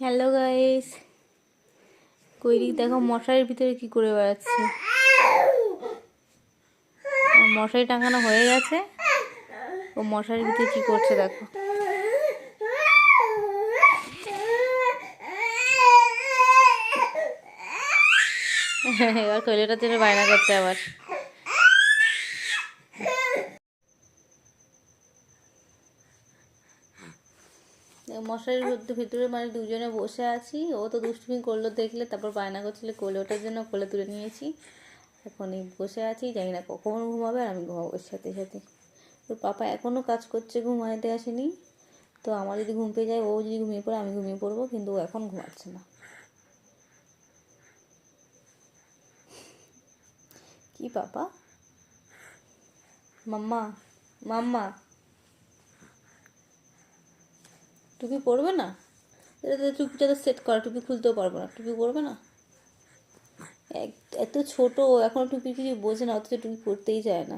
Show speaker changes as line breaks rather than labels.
Hello guys, কৈরিক দেখো মশারির ভিতরে কি করে বেড়াচ্ছে। মশারি টাঙানো হয়ে গেছে, ও মশারির ভিতরে কি করছে দেখো। এবার কৈলিটার জন্য বায়না করছে আবার। মশারির ভিতরে মানে দুজনে বসে আছি, ও তো দুষ্টুমি করলো দেখলে, তারপর বায়না করছিল কোলে ওঠার জন্য, কোলে তুলে নিয়েছি। এখন এই বসে আছি, জানি না কখন ঘুমাবে আর আমি ঘুমাবো ওর সাথে সাথে। তোর পাপা এখনও কাজ করছে, ঘুমাইতে আসেনি। তো আমার যদি ঘুম পেয়ে যায়, ও যদি ঘুমিয়ে পড়ে আমি ঘুমিয়ে পড়বো, কিন্তু ও এখন ঘুমাচ্ছে না। কি পাপা? মাম্মা, মাম্মা টুপি পরবে না? এটা তো টুপিটা তো সেট করা, টুপি খুলতেও পারবো না, টুপি পরবে না। এত ছোট, এখন টুপি কিছু বোঝে না, অথচ টুপি পরতেই চায় না।